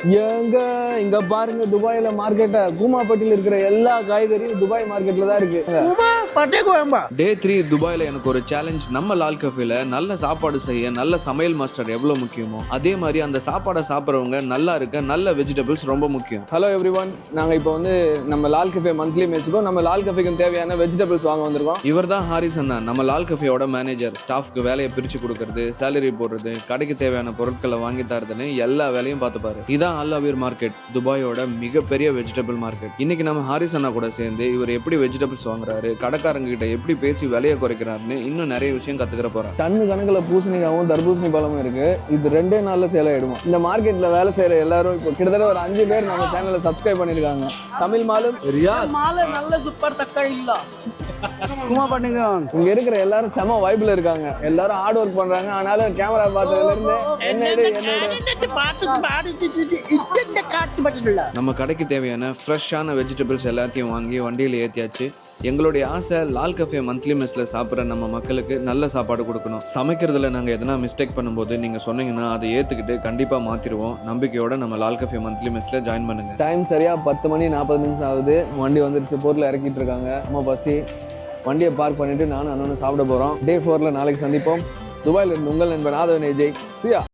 எங்க இங்க பாருங்க துபாயில மார்க்கெட்ட கூமாப்பட்டியில் இருக்கிற எல்லா காய்கறியும் துபாய் மார்க்கெட்ல தான் இருக்கு. டே 3 துபாயில எனக்கு ஒரு சேலஞ்ச். நம்ம லால் கஃபேல நல்ல சாப்பாடு செய்ய நல்ல சமையல் மாஸ்டர் எவ்வளவு முக்கியமோ அதே மாதிரி அந்த சாப்பாடை சாப்பிட்றவங்க நல்லா இருக்க நல்ல வெஜிடபிள்ஸ் ரொம்ப முக்கியம். ஹலோ எவ்ரிவன், நாங்க இப்போ வந்து நம்ம லால் கஃபே மந்த்லி மெஸ்ஸுக்கும் நம்ம லால் கஃபேக்கும் தேவையான வெஜிடபிள்ஸ் வாங்க வந்திருக்கோம். இவர் தான் ஹாரிஸ் அண்ணா, நம்ம லால் கஃபேயோட மேனேஜர். ஸ்டாஃப்க்கு வேலையை பிரிச்சு கொடுக்கறது, சேலரி போடுறது, கடைக்கு தேவையான பொருட்களை வாங்கி தரதுன்னு எல்லா வேலையும் பார்த்துப்பாரு. இதான் அல் அவீர் மார்க்கெட், துபாயோட மிகப்பெரிய வெஜிடபிள் மார்க்கெட். இன்னைக்கு நம்ம ஹாரிஸ் அண்ணா கூட சேர்ந்து இவர் எப்படி வெஜிடபிள்ஸ் வாங்குறாரு, கடைக்காரங்க கிட்ட எப்படி பேசி விலையை குறைக்கிறாருன்னு இன்னும் நிறைய விஷயம் கத்துக்கிற போறாரு. டன்னு கணக்குல பூசணிக்காவும் தர்பூசணி பழமும் இருக்கு. இது 2 நாள்ல சேல் ஆயிடுமா. இந்த மார்க்கெட்ல வேலை செய்யற எல்லாரும் இப்போ கிட்டத்தட்ட ஒரு 5 பேர் நம்ம சேனலை சப்ஸ்கிரைப் பண்ணிருக்காங்க. தமிழ் மாலும் நல்ல சூப்பர் தக்காளி இல்ல பண்ணுங்க. இங்க இருக்கிற எல்லாரும் செம வைப்ல இருக்காங்க. எல்லாரும் ஹார்ட் ஒர்க் பண்றாங்க. ஆனாலும் கேமரா பார்த்ததுல இருந்து நம்ம கடைக்கு தேவையான ஃப்ரெஷ்ஷான வெஜிடபிள்ஸ் எல்லாத்தையும் வாங்கி வண்டியில் ஏற்றியாச்சு. எங்களுடைய ஆசை லால் கஃபே மந்த்லி மெஸ்ல சாப்பிட்ற நம்ம மக்களுக்கு நல்ல சாப்பாடு கொடுக்கணும். சமைக்கிறதுல நாங்கள் எதனா மிஸ்டேக் பண்ணும்போது நீங்கள் சொன்னீங்கன்னா அதை ஏற்றுக்கிட்டு கண்டிப்பாக மாற்றிடுவோம். நம்பிக்கையோட நம்ம லால் கஃபே மந்த்லி மெஸ்ல ஜாயின் பண்ணுங்க. டைம் சரியா 10 மணி 40 நிமிஷம் ஆகுது. வண்டி வந்துருச்சு, பொருளை இறக்கிட்டு இருக்காங்க. ரொம்ப பசி. வண்டியை பார்க் பண்ணிட்டு நானும் அண்ணனும் சாப்பிட போகிறோம். டே 4ல நாளைக்கு சந்திப்போம். துபாயில இருந்து உங்கள் நண்பன் ஆதவன் விஜய். சியா.